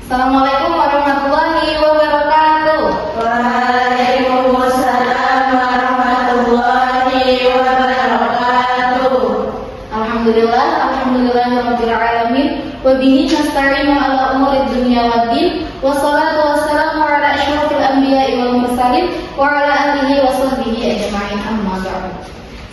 Assalamualaikum warahmatullahi wabarakatuh. Waalaikumsalam warahmatullahi wabarakatuh. Alhamdulillahirabbil alamin wa bihi nasta'inu ala umuri dunya waddin wassalatu wassalamu ala asyrofil anbiya'i wal mursalin wa ala alihi wa sahbihi ajma'in amma ba'du.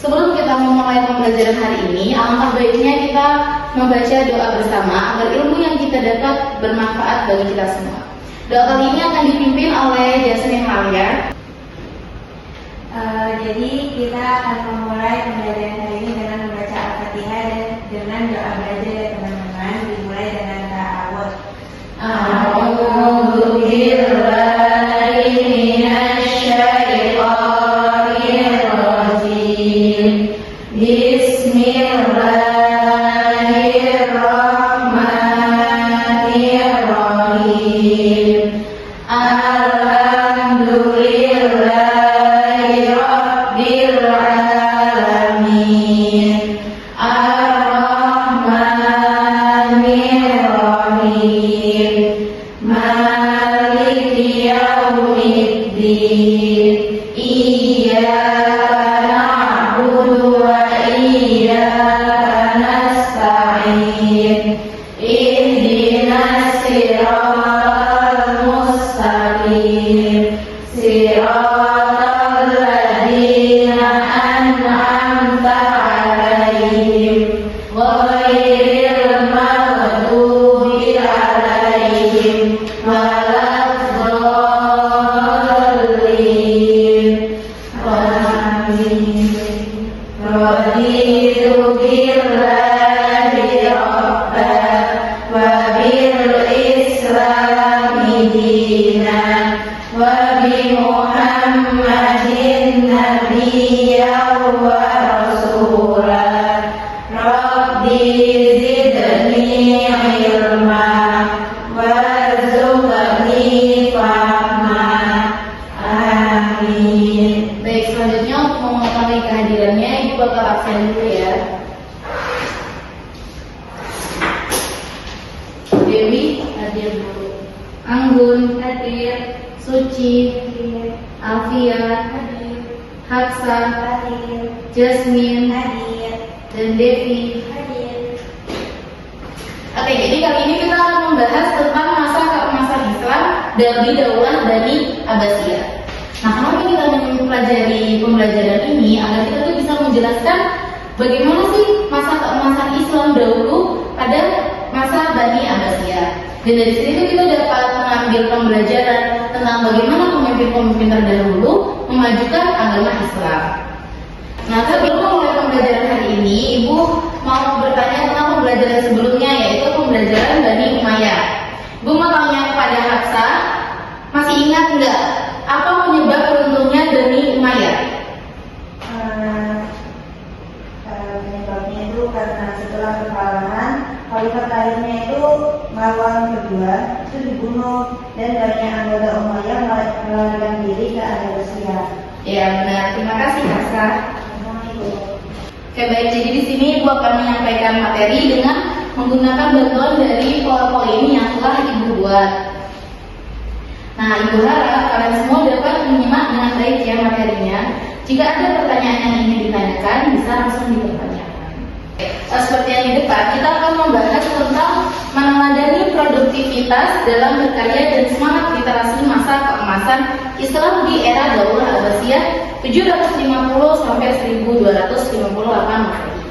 Sebelum kita memulai pembelajaran hari ini, alangkah baiknya kita membaca doa bersama agar ilmu yang kita dapat bermanfaat bagi kita semua. Doa kali ini akan dipimpin oleh Jasmine Malia. Jadi kita akan memulai pembelajaran hari ini dengan membaca Al-Fatihah dan dengan doa belajar ya teman-teman. Dimulai dengan ta'awudz. A'udzu billahi minasy syaithanir rajim. Bismillahirrahmanirrahim. Alhamdulillahi rabbil alamin. Ar-Rahmanir Rahim. Maliki yaumiddin. Iyyaka na'budu wa iyyaka nasta'in. Ihdinas siratal mustaqim. Siratal ladzina an'amta 'alaihim ghairil maghdubi 'alaihim waladdallin. Amin. Raditu billahi rabban wa bil islami dinan wa bi Muhammadin nabiyyan wa rasulan. Rabbi zidni ilma warzuqni fahma. Amin. Baik, selanjutnya untuk mengetahui kehadirannya, Ibu bakal absen dulu ya. Dewi hadir dulu. Anggun hadir. Suci hadir. Alfia hadir. Haksa hadir. Jasmine hadir. Dan Devi hadir. Oke, jadi kali ini kita akan membahas tentang masa keemasan Islam dari Daulah Bani Abbasiyah. Nah, kenapa kita mempelajari pembelajaran ini? Agar kita tuh bisa menjelaskan bagaimana sih masa keemasan Islam dahulu pada masa Bani Abbasiyah. Dan dari sini tuh kita dapat mengambil pembelajaran tentang bagaimana pemimpin-pemimpin terdahulu memajukan agama Islam. Nah, sebelum memulai pembelajaran hari ini, Ibu mau bertanya tentang pembelajaran sebelumnya, yaitu pembelajaran Bani Umayyah. Ibu mau tanya kepada Haksa, masih ingat nggak apa penyebab runtuhnya Bani Umayyah? Penyebabnya itu karena setelah kekalahan khalifah lainnya itu Marwan kedua itu dibunuh dan banyak anggota Umayyah melarikan diri ke Abbasiyah. Ya benar, terima kasih Haksa. Oke baik, jadi di sini Ibu akan menyampaikan materi dengan menggunakan bantuan dari PowerPoint yang telah Ibu buat. Nah, Ibu harap kalian semua dapat menyimak dengan baik ya materinya. Jika ada pertanyaan yang ingin ditanyakan, bisa langsung dipertanyakan. Seperti yang di depan, kita akan membahas tentang meneladani produktivitas dalam berkarya dan semangat literasi masa keemasan Islam di era Daulah Abbasiyah 750 sampai 1258 Masehi.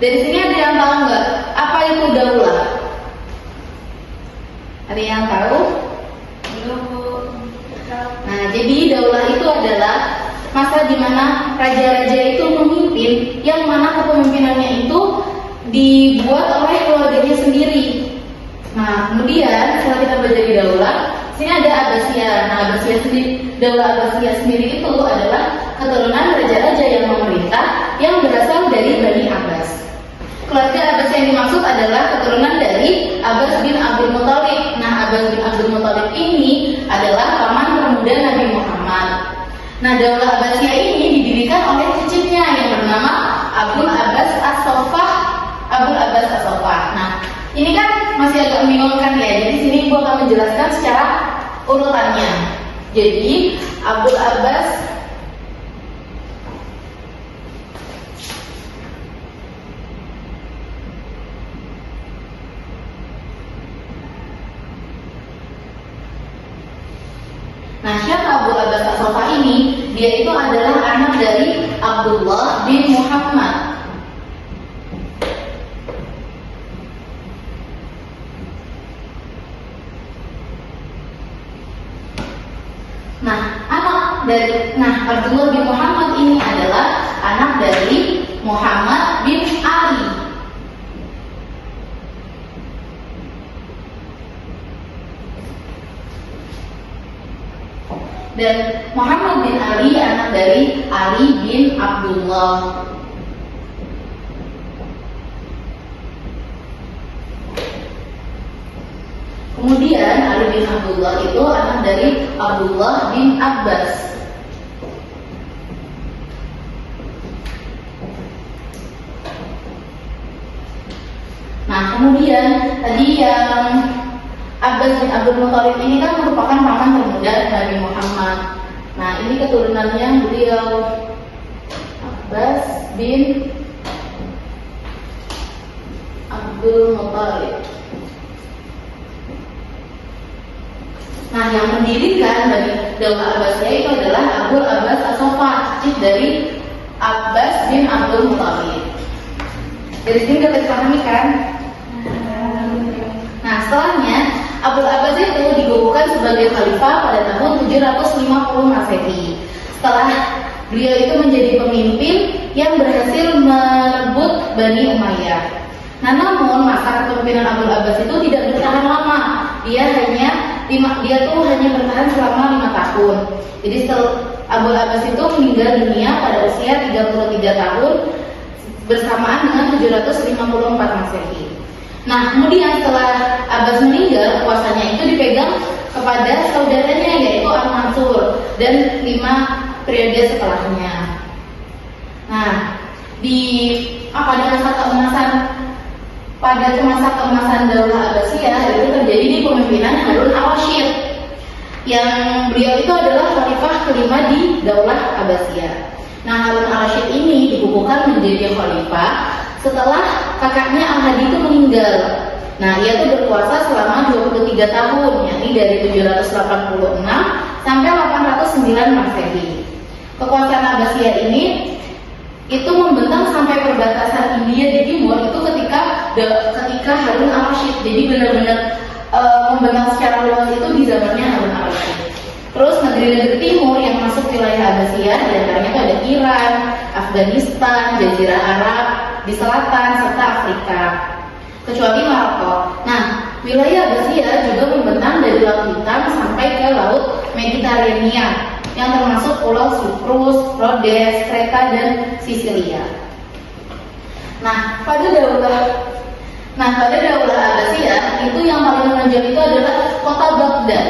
Dari sini ada yang tahu nggak apa itu daulah? Ada yang tahu? Nah, jadi daulah itu adalah masa di mana raja-raja itu memimpin, yang mana kepemimpinannya itu dibuat oleh keluarganya sendiri. Nah, kemudian setelah kita belajar di daulah, sini ada Abbasiyah. Nah, Abbasiyah sendiri, daulah Abbasiyah sendiri itu adalah keturunan raja-raja yang memerintah yang berasal dari Bani Abbas. Keluarga Abbas yang dimaksud adalah keturunan dari Abbas bin Abdul Muthalib. Nah, Abbas bin Abdul Muthalib ini adalah paman termuda Nabi Muhammad. Nah, daulah Abbasiyah ini didirikan oleh cicitnya yang bernama Abdul Abbas As-Saffah. Nah, ini kan masih agak membingungkan ya. Jadi sini Ibu akan menjelaskan secara urutannya. Jadi Abdul Abbas Nah, siapa Abdul Abbas As-Saffah ini? Dia itu adalah anak dari Abdullah bin Muhammad. Abdullah bin Muhammad ini adalah anak dari Muhammad bin Ali. Dan Muhammad bin Ali anak dari Ali bin Abdullah. Kemudian Ali bin Abdullah itu anak dari Abdullah bin Abbas. Nah, kemudian tadi yang Abbas bin Abdul Muthalib ini kan merupakan paman termuda Nabi Muhammad. Nah, ini keturunannya beliau Abbas bin Abdul Muthalib. Nah, yang mendirikan dari Daulah Abbasiyah itu adalah Abdul Abbas As-Saffah, cicit dari Abbas bin Abdul Muthalib. Dari sini dapat dipahami kan? Nah, setelahnya Abdul Abbas itu dikukuhkan sebagai khalifah pada tahun 750 Masehi. Setelah beliau itu menjadi pemimpin yang berhasil merebut Bani Umayyah. Nah, namun masa kepemimpinan Abdul Abbas itu tidak bertahan lama. Dia tuh hanya bertahan selama 5 tahun. Jadi setelah Abdul Abbas itu meninggal dunia pada usia 33 tahun bersamaan dengan 754 Masehi. Nah, kemudian setelah Abbas meninggal, kuasanya itu dipegang kepada saudaranya yaitu Al-Mansur dan 5 periode setelahnya. Nah, pada masa keemasan Daulah Abbasiyah itu terjadi di kepemimpinan Harun al-Rashid, yang beliau itu adalah khalifah kelima di Daulah Abbasiyah. Nah, Harun al-Rashid ini dikukuhkan menjadi khalifah setelah kakaknya Al-Hadi itu meninggal. Nah, ia itu berkuasa selama 23 tahun, yakni dari 786 sampai 809 Masehi. Kekuasaan Abbasiyah ini itu membentang sampai perbatasan India di timur itu ketika Harun al-Rashid. Jadi benar-benar membentang secara luas itu di zamannya Harun al-Rashid. Terus negeri-negeri timur yang masuk wilayah Abbasiyah diantaranya itu ada Iran, Afghanistan, Jazirah Arab di selatan serta Afrika, kecuali Maroko. Nah, wilayah Abbasiyah juga membentang dari Laut Hitam sampai ke Laut Mediterania, yang termasuk Pulau Siprus, Rhodes, Kreta, dan Sisilia. Nah, pada Daulah Abbasiyah itu yang paling menonjol itu adalah kota Baghdad.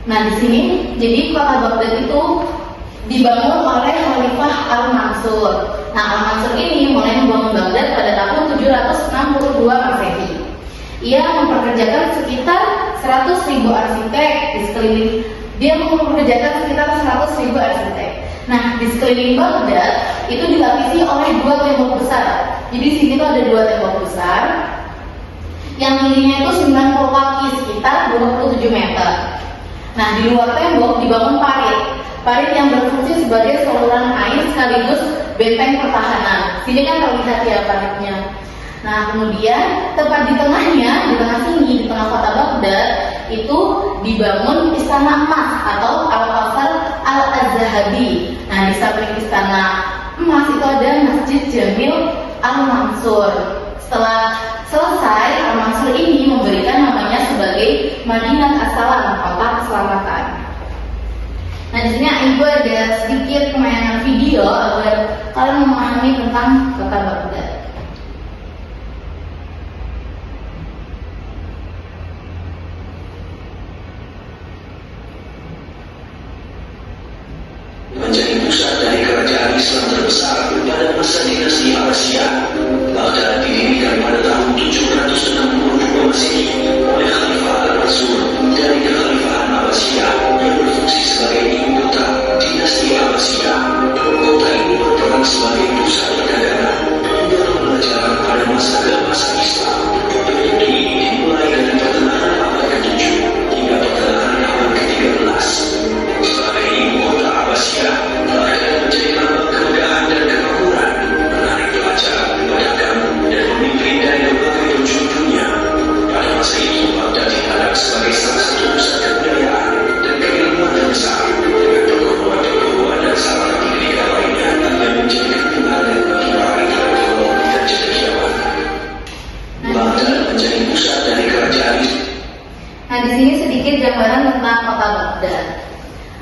Nah, di sini jadi kota Baghdad itu dibangun oleh Khalifah Al-Mansur. Nah, Al-Mansur ini mulai membangun Baghdad pada tahun 762 Masehi. Ia mempekerjakan sekitar 100.000 arsitek di sekeliling. Dia mempekerjakan sekitar 100.000 arsitek. Nah, di sekeliling Baghdad itu dilapisi oleh 2 tembok besar. Jadi di sini tuh ada 2 tembok besar yang tingginya itu 90 kaki, sekitar 27 meter. Nah, di luar tembok dibangun parit yang berfungsi sebagai saluran air sekaligus benteng pertahanan. Sini kan terlihat ya paritnya. Nah, kemudian tepat di tengah sini, di tengah kota Baghdad itu dibangun istana emas atau Al-Qasr Al-Zahabi. Nah, di samping istana emas itu ada Masjid Jamil Al-Mansur. Setelah selesai, Al-Mansur ini memberikan namanya sebagai Madinah As-Salam, kota keselamatan. Nah, di sini Ibu ada sedikit pemayangan video agar kalian memahami tentang kota Baghdad. Menjadi pusat dari kerajaan Islam terbesar pada masa dinasti Abbasiyah. Baghdad didirikan pada tahun 762 Masehi oleh Khalifah gambaran tentang kota Baghdad.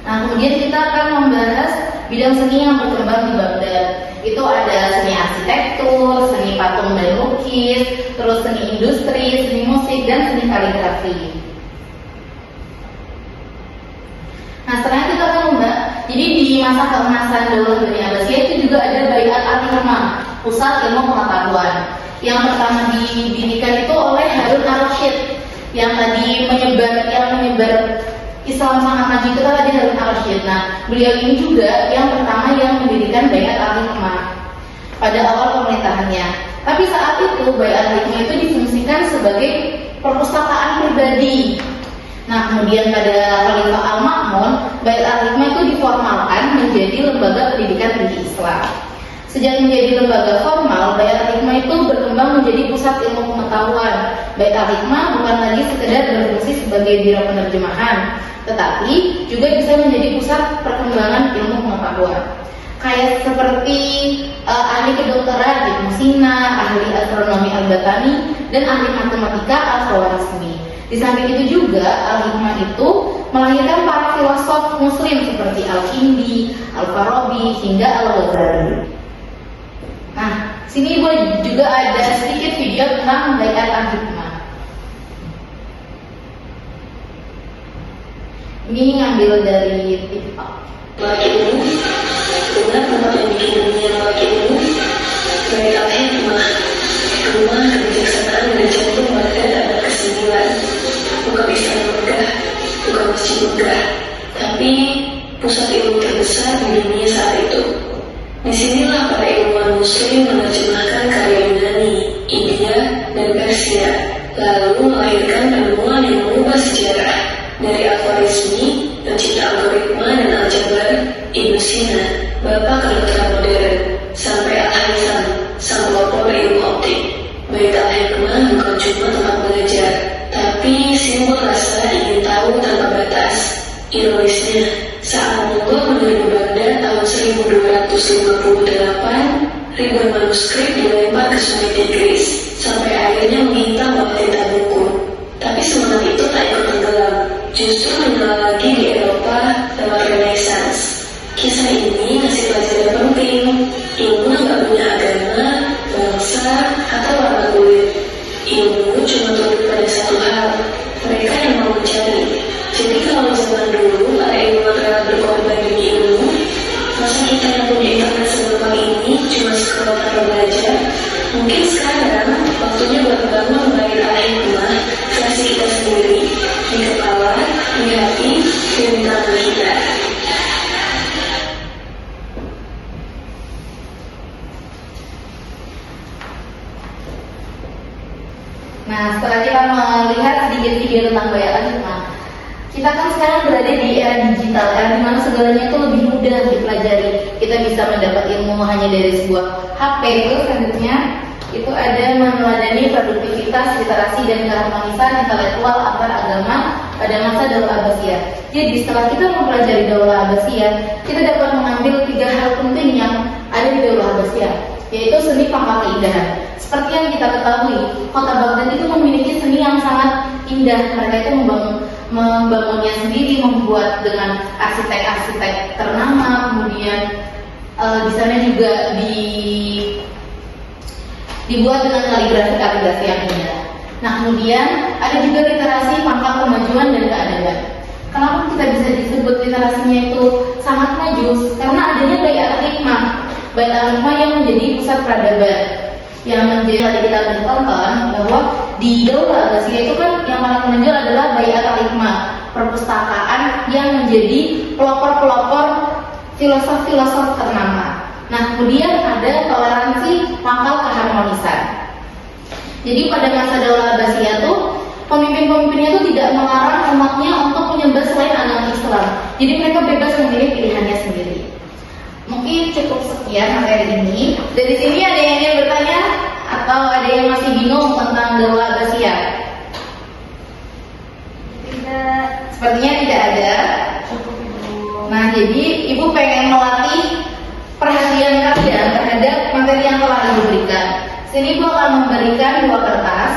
Nah, kemudian kita akan membahas bidang seni yang berkembang di Baghdad. Itu ada seni arsitektur, seni patung dan lukis, terus seni industri, seni musik, dan seni kaligrafi. Nah, sekarang kita akan membahas, jadi di masa keemasan Daulah Bani Abbasiyah itu juga ada Baiat Al-Hikmah, pusat ilmu pengetahuan. Yang pertama didirikan itu oleh Harun Ar-Rasyid, yang tadi menyebar Islam sangat maju itu tadi Harun Ar-Rasyid. Nah, beliau ini juga yang pertama yang mendirikan Baiat Al-Hikmah pada awal pemerintahannya. Tapi saat itu Baiat Al-Hikmah itu difungsikan sebagai perpustakaan pribadi. Nah, kemudian pada Khalifah Al-Ma'mun, Baiat Al-Hikmah itu diformalkan menjadi lembaga pendidikan tinggi Islam. Sejak menjadi lembaga formal, Baiat Al-Hikmah itu berkembang menjadi pusat ilmu pengetahuan. Baiat Al-Hikmah bukan lagi sekedar berfungsi sebagai biro penerjemahan, tetapi juga bisa menjadi pusat perkembangan ilmu pengetahuan. Kayak seperti ahli kedokteran Ibnu Sina, ahli astronomi Al-Batani, dan ahli matematika Al-Khawarizmi. Di samping itu juga Al-Hikmah itu melahirkan para filosof muslim seperti Al-Kindi, Al-Farabi, hingga Al-Ghazali. Nah, sini gue juga ada sedikit video tentang Baiat Al-Hikmah. Ini ngambil dari TikTok. Ilmu, dengan tempat yang bikin dunia melek ilmu, Baiat Al-Hikmah, rumah kebijaksanaan dan jantung Baghdad abad ke-9. Bukan istana megah, bukan masjid megah, tapi pusat ilmu terbesar di dunia saat itu. Disinilah para ilmuwan muslim menerjemahkan karya Yunani, India, dan Persia, lalu melahirkan penemuan yang mengubah sejarah dari Al-Khawarizmi, pencipta algoritma dan aljabar, Ibnu Sina, bapak kedokteran modern, sampai Al-Haytham, sang pelopor ilmu optik. Baiat Al-Hikmah bukan cuma tempat belajar, tapi simbol rasa ingin tahu tanpa batas. Ironisnya, saat Mongol menerima Baghdad tahun 1258, ribuan manuskrip dilempar ke Sungai Tigris, sampai akhirnya menghitam bawah tinta buku. Tapi semangat itu tak ikut tenggelam, justru menyala lagi di Eropa lewat Renaissance. Kisah ini ngasih pelajaran penting. Ilmu nggak punya agama, bangsa, atau warna kulit. Ilmu cuma tunduk pada satu hal, mereka yang mau mencari. Jadi kalau zaman dulu para ilmuwan rela berkorban demi ilmu, masa kita yang punya internet segampang ini cuma scroll tanpa belajar? Mungkin sekarang waktunya buat bangun Baiat Al-Hikmah versi kita sendiri, di kepala, di hati, dan di tangan kita. Nah, setelah kita melihat sedikit video tentang Baiat Al-Hikmah, kita kan sekarang berada di era digital, era di mana segalanya itu lebih mudah dipelajari. Kita bisa mendapat ilmu hanya dari sebuah HP. Itu selanjutnya itu ada meneladani produktivitas, literasi, dan keharmonisan intelektual antar agama pada masa Daulah Abbasiyah. Jadi setelah kita mempelajari Daulah Abbasiyah, kita dapat mengambil 3 hal penting yang ada di Daulah Abbasiyah, yaitu seni pangkal keindahan. Seperti yang kita ketahui, kota Baghdad itu memiliki seni yang sangat indah. Mereka itu membangunnya sendiri, membuat dengan arsitek-arsitek ternama. Kemudian di sana juga dibuat dengan kaligrafi yang indah. Nah, kemudian ada juga literasi pangkal kemajuan dan keadaban. Kenapa kita bisa disebut literasinya itu sangat maju? Karena adanya Baiat Al-Hikmah. Baiat Al-Hikmah yang menjadi pusat peradaban, yang menjadi tadi kita tonton bahwa di Daulah Abbasiyah itu kan yang paling menonjol adalah Baiat Al-Hikmah, perpustakaan yang menjadi pelopor-pelopor filosof-filosof ternama. Nah, kemudian ada toleransi pangkal keharmonisan. Jadi pada masa Daulah Abbasiyah tuh pemimpin-pemimpinnya itu tidak melarang umatnya untuk menyembah selain agama Islam. Jadi mereka bebas memilih pilihannya sendiri. Mungkin cukup sekian materi ini. Dari sini ada yang ingin bertanya atau ada yang masih bingung tentang Daulah Abbasiyah? Tidak. Sepertinya tidak ada. Cukup Ibu. Nah, jadi Ibu pengen melatih perhatian kalian terhadap materi yang telah Ibu berikan. Sini Ibu akan memberikan 2 kertas.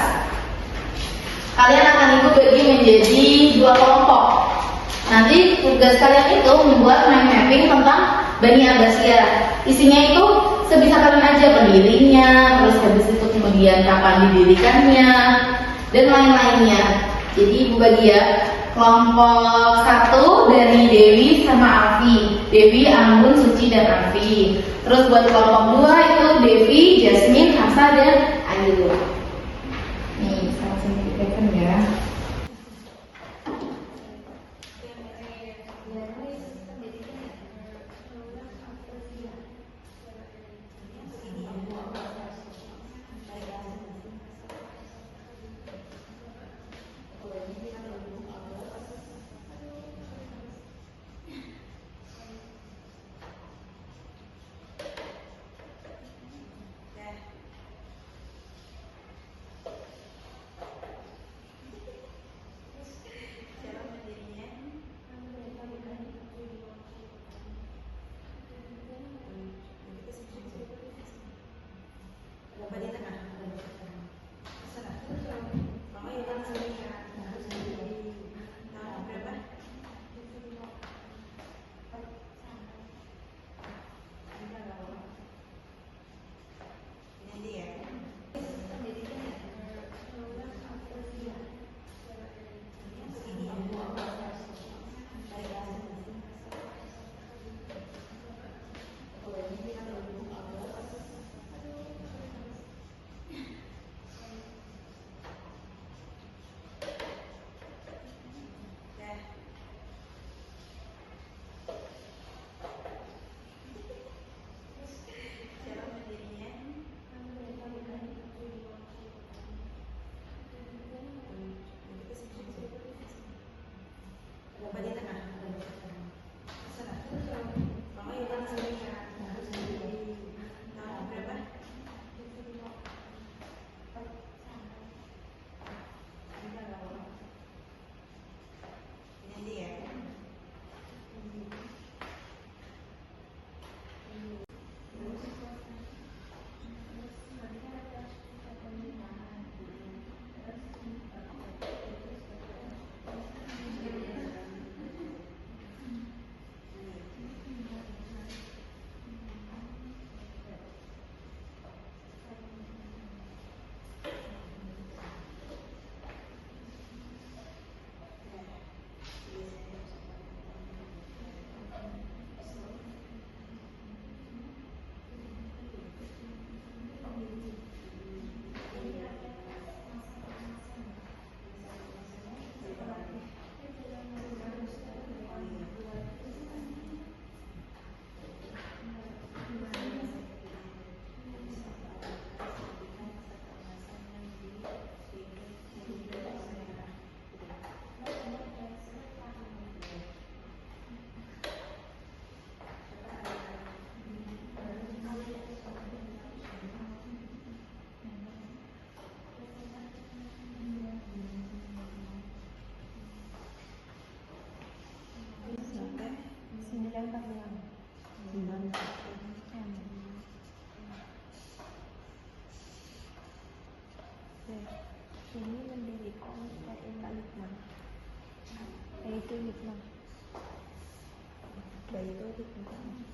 Kalian akan Ibu bagi menjadi menjadi 2 kelompok. Nanti tugas kalian itu membuat mind mapping tentang Bani Abbasiyah. Isinya itu sebisa kalian aja, pendirinya, terus habis itu kemudian kapan didirikannya, dan lain-lainnya. Jadi Ibu bagi ya, kelompok 1 dari Dewi sama Alfi. Dewi, Anggun, Suci, dan Alfi. Terus buat kelompok 2 itu Devi, Jasmine, Hafsa, dan Ayu. Nih, sama simplifikasikan ya. Ini mendirikan Pak Lukman. Itu Lukman. Bayi itu Lukman.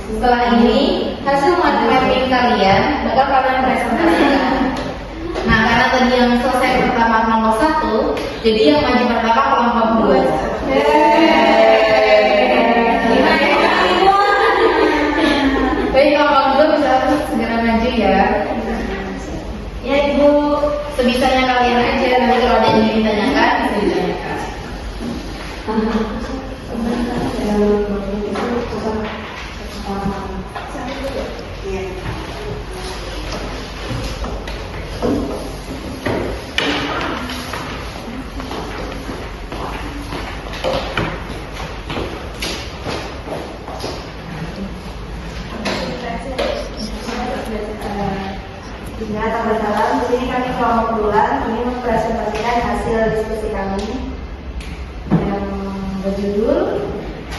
Setelah ini hasil mind mapping kalian bakal kalian presentasikan. Nah, karena tadi yang selesai pertama kelompok 1, jadi yang maju pertama kelompok 2. Jadi kami kelompok pulang ini mempresentasikan hasil diskusi kami yang berjudul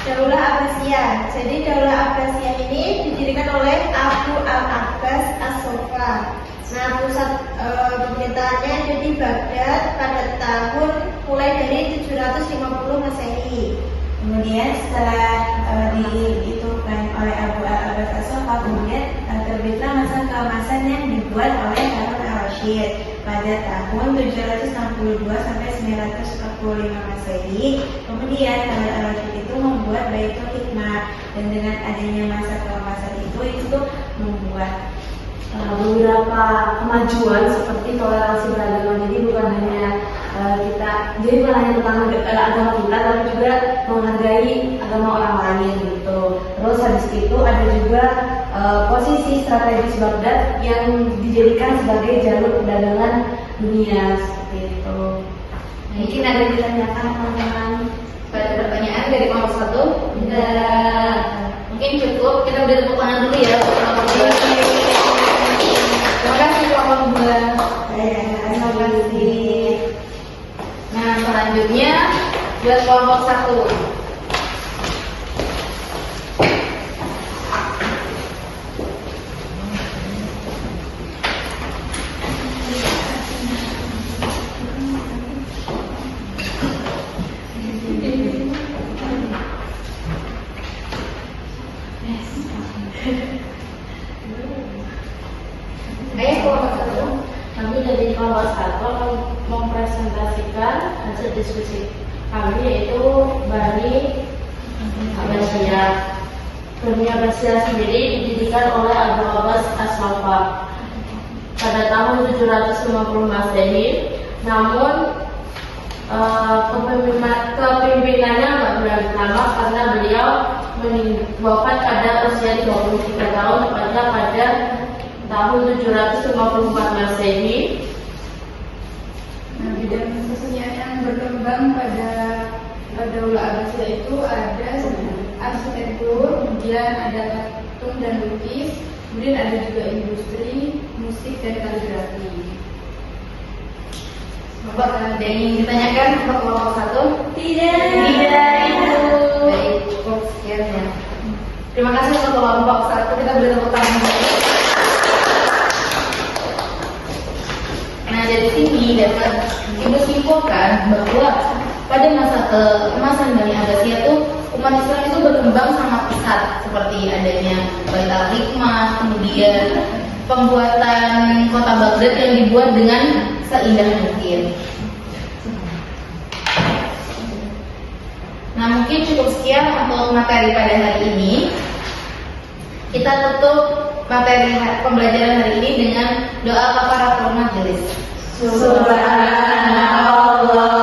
Daulah Abbasiyah. Jadi Daulah Abbasiyah ini didirikan oleh Abu al-Abbas as-Sofa. Nah, pusat pemerintahannya ada di Baghdad pada tahun mulai dari 750 Masehi. Kemudian setelah diitukan oleh Abu al-Abbas as-Sofa, kemudian terbitlah masa keemasan yang dibuat oleh Harun al-Rashid pada tahun 762 sampai 945 Masehi. Kemudian Harun al-Rashid itu membuat Baitul Hikmah, dan dengan adanya masa keemasan itu membuat beberapa kemajuan seperti toleransi beragama. Jadi bukan hanya bukan hanya tentang agama kita, tapi juga menghargai agama orang lain gitu. Terus habis itu ada juga posisi strategis Baghdad yang dijadikan sebagai jalur perdagangan dunia seperti itu. Mungkin ada yang ditanyakan teman-teman. Ada pertanyaan dari kelompok 1? Tidak. Mungkin cukup. Kita udah tepuk tangan dulu ya. Terima kasih kelompok 2. Terima kasih. Nah, selanjutnya buat kelompok 1. Kami dari kelompok 1 akan mempresentasikan hasil diskusi kami, yaitu Bani Abbasiyah. Bani Abbasiyah sendiri didirikan oleh Abu Abbas as-Sofa pada tahun 750 Masehi. Namun kepemimpinannya nggak berani lama karena beliau wafat pada usia 23 tahun pada tahun 754 Masehi. Nah, bidang kesenian yang berkembang pada Daulah Abbasiyah itu ada arsitektur, kemudian ada patung dan lukis, kemudian ada juga industri, musik dan kaligrafi. Bapak ada yang ingin ditanyakan untuk kelompok 1? Tidak. Itu. Baik, cukup sekian ya. Terima kasih untuk kelompok 1. Kita beri tepuk tangan. Nah, dari sini dapat ibu simpulkan bahwa pada masa keemasan Bani Abbasiyah itu umat Islam itu berkembang sangat pesat, seperti adanya Baitul Hikmah, kemudian pembuatan kota Baghdad yang dibuat dengan seindah mungkin. Nah, mungkin cukup sekian untuk materi pada hari ini. Kita tutup materi pembelajaran hari ini dengan doa kafaratul majelis. Subhanallah.